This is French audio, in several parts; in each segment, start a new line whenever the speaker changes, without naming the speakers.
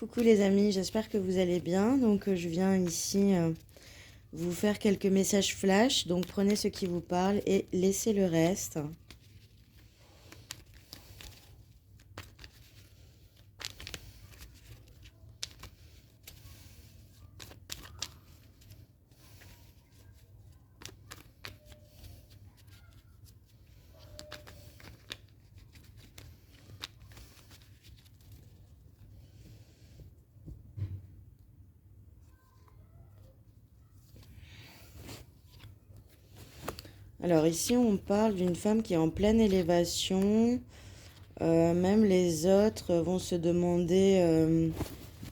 Coucou les amis, j'espère que vous allez bien. Je viens ici vous faire quelques messages flash. Donc prenez ce qui vous parle et laissez le reste. Alors ici on parle d'une femme qui est en pleine élévation. Même les autres vont se demander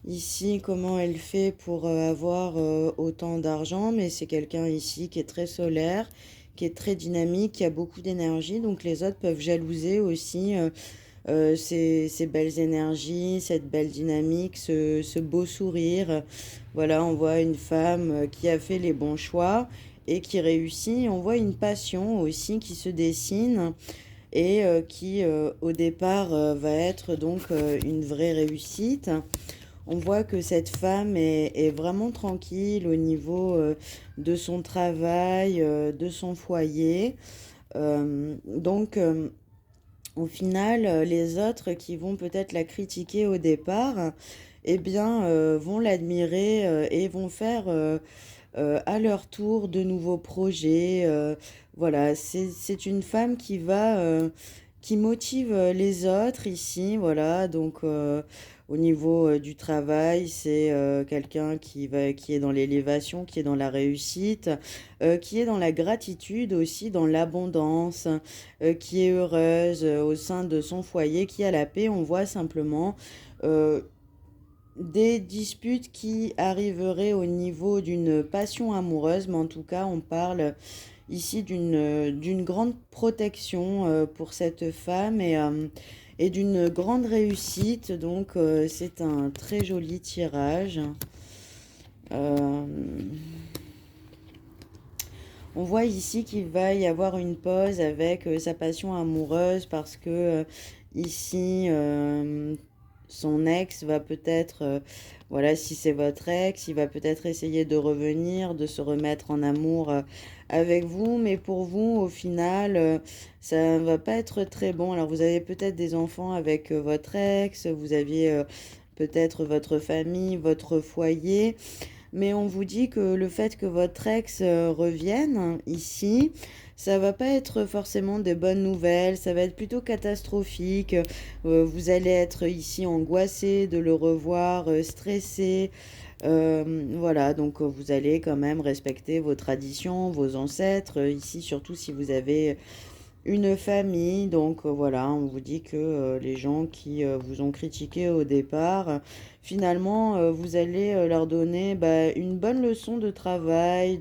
ici comment elle fait pour avoir autant d'argent. Mais c'est quelqu'un ici qui est très solaire, qui est très dynamique, qui a beaucoup d'énergie. Donc les autres peuvent jalouser aussi ces belles énergies, cette belle dynamique, ce beau sourire. Voilà, on voit une femme qui a fait les bons choix et qui réussit. On voit une passion aussi qui se dessine et qui au départ va être une vraie réussite. On voit que cette femme est vraiment tranquille au niveau de son travail, de son foyer. Au final, les autres qui vont peut-être la critiquer au départ, eh bien, vont l'admirer et vont faire à leur tour de nouveaux projets. Voilà, c'est une femme qui motive les autres ici. Voilà, au niveau du travail, c'est quelqu'un qui est dans l'élévation, qui est dans la réussite, qui est dans la gratitude aussi, dans l'abondance, qui est heureuse au sein de son foyer, qui a la paix. On voit simplement euh, des disputes qui arriveraient au niveau d'une passion amoureuse, mais en tout cas, on parle ici d'une grande protection pour cette femme et d'une grande réussite. C'est un très joli tirage. Euh, on voit ici qu'il va y avoir une pause avec sa passion amoureuse parce que ici, son ex va peut-être, voilà, si c'est votre ex, il va peut-être essayer de revenir, de se remettre en amour avec vous, mais pour vous, au final, ça va pas être très bon. Alors, vous avez peut-être des enfants avec votre ex, vous aviez peut-être votre famille, votre foyer, mais on vous dit que le fait que votre ex revienne ici, ça va pas être forcément des bonnes nouvelles, ça va être plutôt catastrophique. Vous allez être ici angoissé de le revoir, stressé. Voilà, vous allez quand même respecter vos traditions, vos ancêtres, ici surtout si vous avez une famille. Voilà, on vous dit que les gens qui vous ont critiqué au départ, finalement, vous allez leur donner une bonne leçon de travail,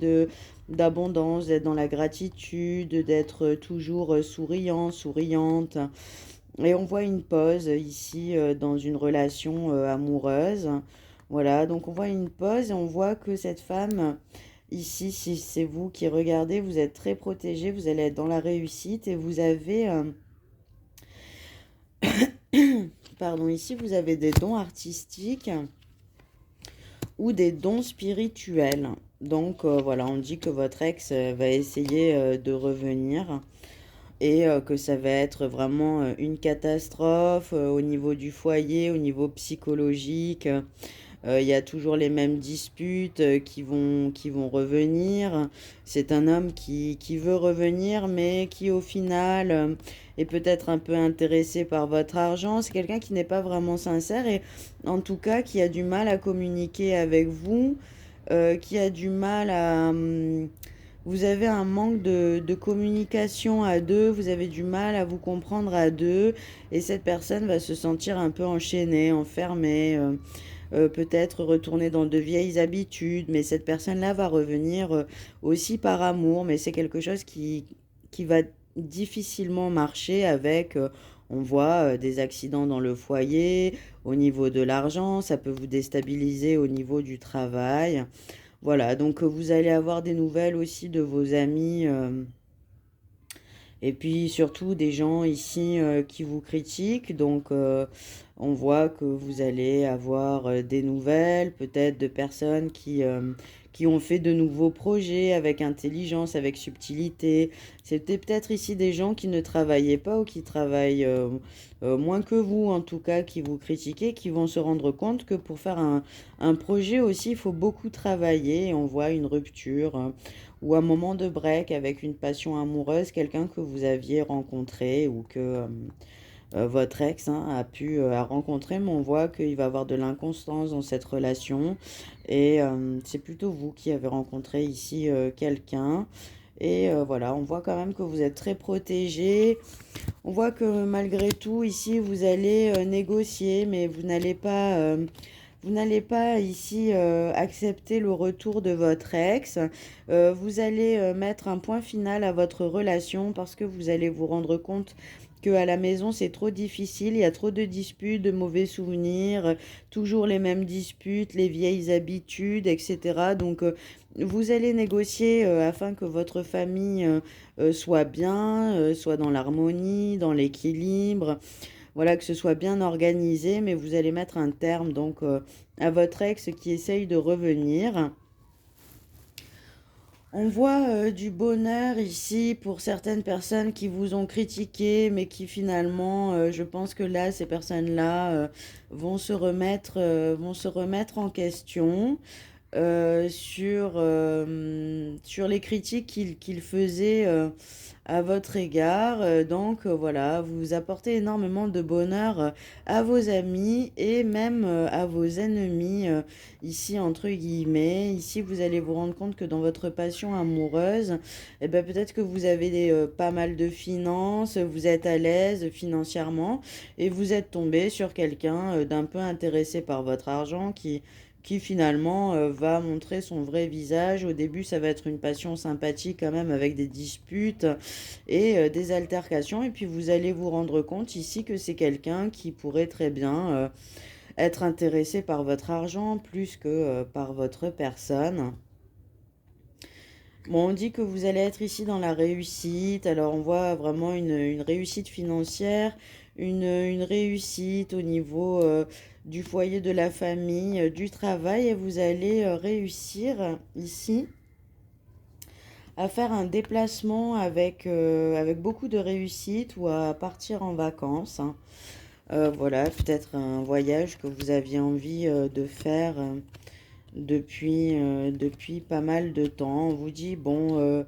d'abondance, d'être dans la gratitude, d'être toujours souriant, souriante. Et on voit une pause ici dans une relation amoureuse. Voilà, donc on voit une pause et on voit que cette femme, ici, si c'est vous qui regardez, vous êtes très protégé, vous allez être dans la réussite et vous avez, pardon, ici vous avez des dons artistiques ou des dons spirituels. Voilà, on dit que votre ex va essayer de revenir et que ça va être vraiment une catastrophe au niveau du foyer, au niveau psychologique. Il y a toujours les mêmes disputes qui vont revenir. C'est un homme qui veut revenir, mais qui au final est peut-être un peu intéressé par votre argent. C'est quelqu'un qui n'est pas vraiment sincère et en tout cas qui a du mal à communiquer avec vous, qui a du mal à... vous avez un manque de communication à deux, vous avez du mal à vous comprendre à deux, et cette personne va se sentir un peu enchaînée, enfermée, peut-être retourner dans de vieilles habitudes, mais cette personne-là va revenir aussi par amour, mais c'est quelque chose qui va difficilement marcher avec, on voit des accidents dans le foyer, au niveau de l'argent, ça peut vous déstabiliser au niveau du travail. Voilà, vous allez avoir des nouvelles aussi de vos amis et puis surtout des gens ici qui vous critiquent. On voit que vous allez avoir des nouvelles, peut-être de personnes qui ont fait de nouveaux projets avec intelligence, avec subtilité. C'était peut-être ici des gens qui ne travaillaient pas ou qui travaillent moins que vous, en tout cas, qui vous critiquaient, qui vont se rendre compte que pour faire un projet aussi, il faut beaucoup travailler. Et on voit une rupture ou un moment de break avec une passion amoureuse, quelqu'un que vous aviez rencontré ou que votre ex a pu rencontrer, mais on voit qu'il va avoir de l'inconstance dans cette relation. Et c'est plutôt vous qui avez rencontré ici quelqu'un. Et voilà, on voit quand même que vous êtes très protégé. On voit que malgré tout, ici, vous allez négocier, mais vous n'allez pas ici accepter le retour de votre ex. Vous allez mettre un point final à votre relation parce que vous allez vous rendre compte que à la maison c'est trop difficile, il y a trop de disputes, de mauvais souvenirs, toujours les mêmes disputes, les vieilles habitudes, etc. Donc vous allez négocier afin que votre famille soit bien, soit dans l'harmonie, dans l'équilibre, voilà, que ce soit bien organisé, mais vous allez mettre un terme donc à votre ex qui essaye de revenir. On voit du bonheur ici pour certaines personnes qui vous ont critiqué, mais qui finalement, je pense que là, ces personnes-là vont se remettre en question sur les critiques qu'ils faisaient à votre égard. Donc voilà, vous apportez énormément de bonheur à vos amis et même à vos ennemis, ici entre guillemets. Ici, vous allez vous rendre compte que dans votre passion amoureuse, eh ben, peut-être que vous avez pas mal de finances, vous êtes à l'aise financièrement et vous êtes tombé sur quelqu'un d'un peu intéressé par votre argent qui finalement va montrer son vrai visage. Au début, ça va être une passion sympathique quand même avec des disputes et des altercations. Et puis vous allez vous rendre compte ici que c'est quelqu'un qui pourrait très bien être intéressé par votre argent plus que par votre personne. Bon, on dit que vous allez être ici dans la réussite. Alors, on voit vraiment une réussite financière, une réussite au niveau du foyer, de la famille, du travail. Et vous allez réussir ici à faire un déplacement avec beaucoup de réussite ou à partir en vacances, hein. Voilà, peut-être un voyage que vous aviez envie de faire depuis pas mal de temps. On vous dit, bon,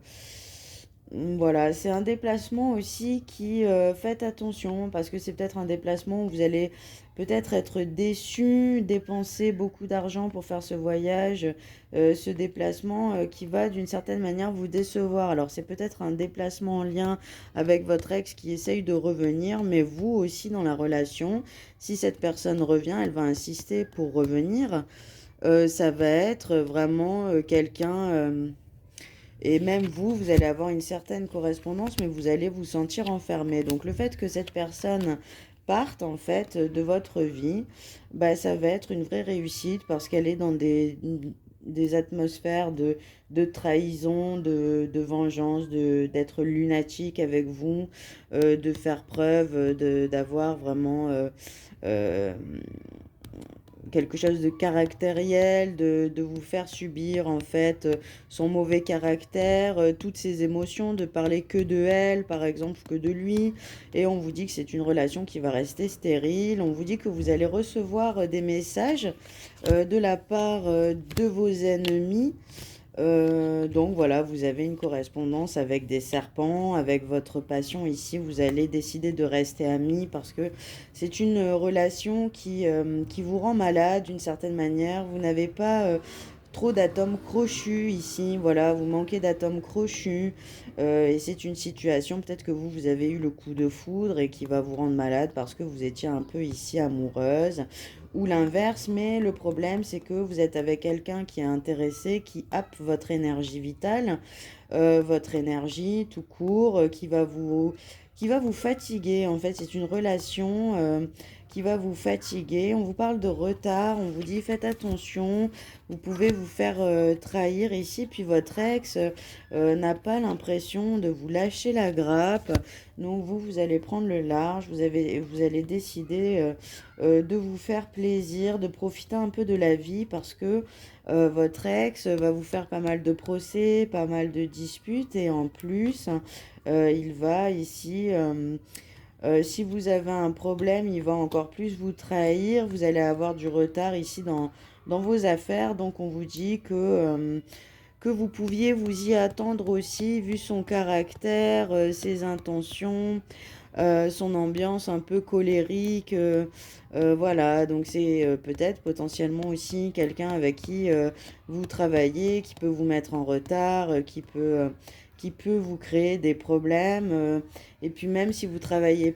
voilà, c'est un déplacement aussi qui, faites attention parce que c'est peut-être un déplacement où vous allez peut-être être déçu, dépenser beaucoup d'argent pour faire ce voyage, ce déplacement qui va d'une certaine manière vous décevoir. Alors c'est peut-être un déplacement en lien avec votre ex qui essaye de revenir, mais vous aussi dans la relation, si cette personne revient, elle va insister pour revenir. Ça va être vraiment quelqu'un, et même vous, vous allez avoir une certaine correspondance, mais vous allez vous sentir enfermé. Donc le fait que cette personne parte en fait de votre vie, bah, ça va être une vraie réussite parce qu'elle est dans des atmosphères de trahison, de vengeance, d'être lunatique avec vous, de faire preuve, d'avoir vraiment euh, quelque chose de caractériel, de vous faire subir en fait son mauvais caractère, toutes ses émotions, de parler que de elle, par exemple, que de lui. Et on vous dit que c'est une relation qui va rester stérile. On vous dit que vous allez recevoir des messages de la part de vos ennemis. Donc voilà, vous avez une correspondance avec des serpents, avec votre passion ici, vous allez décider de rester amis parce que c'est une relation qui vous rend malade d'une certaine manière. Vous n'avez pas trop d'atomes crochus ici, voilà, vous manquez d'atomes crochus et c'est une situation peut-être que vous avez eu le coup de foudre et qui va vous rendre malade parce que vous étiez un peu ici amoureuse ou l'inverse, mais le problème c'est que vous êtes avec quelqu'un qui est intéressé, qui happe votre énergie vitale, votre énergie tout court, qui va vous fatiguer. En fait, c'est une relation qui va vous fatiguer. On vous parle de retard, on vous dit faites attention, vous pouvez vous faire trahir ici, puis votre ex n'a pas l'impression de vous lâcher la grappe. Donc vous allez prendre le large, vous allez décider de vous faire plaisir, de profiter un peu de la vie parce que votre ex va vous faire pas mal de procès, pas mal de disputes et en plus, il va ici, si vous avez un problème, il va encore plus vous trahir. Vous allez avoir du retard ici dans vos affaires. Donc on vous dit que vous pouviez vous y attendre aussi, vu son caractère, ses intentions, son ambiance un peu colérique. Voilà, donc c'est peut-être potentiellement aussi quelqu'un avec qui vous travaillez, qui peut vous mettre en retard, qui peut vous créer des problèmes. Et puis même si vous ne travaillez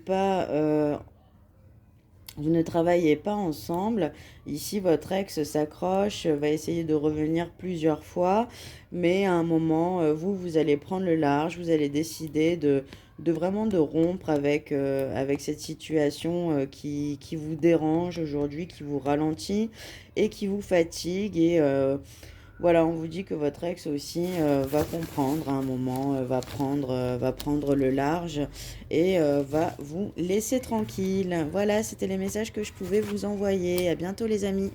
pas ensemble. Ici, votre ex s'accroche, va essayer de revenir plusieurs fois, mais à un moment, vous allez prendre le large, vous allez décider de vraiment de rompre avec cette situation qui vous dérange aujourd'hui, qui vous ralentit et qui vous fatigue. Et voilà, on vous dit que votre ex aussi va comprendre à un moment, va prendre le large et va vous laisser tranquille. Voilà, c'était les messages que je pouvais vous envoyer. À bientôt les amis.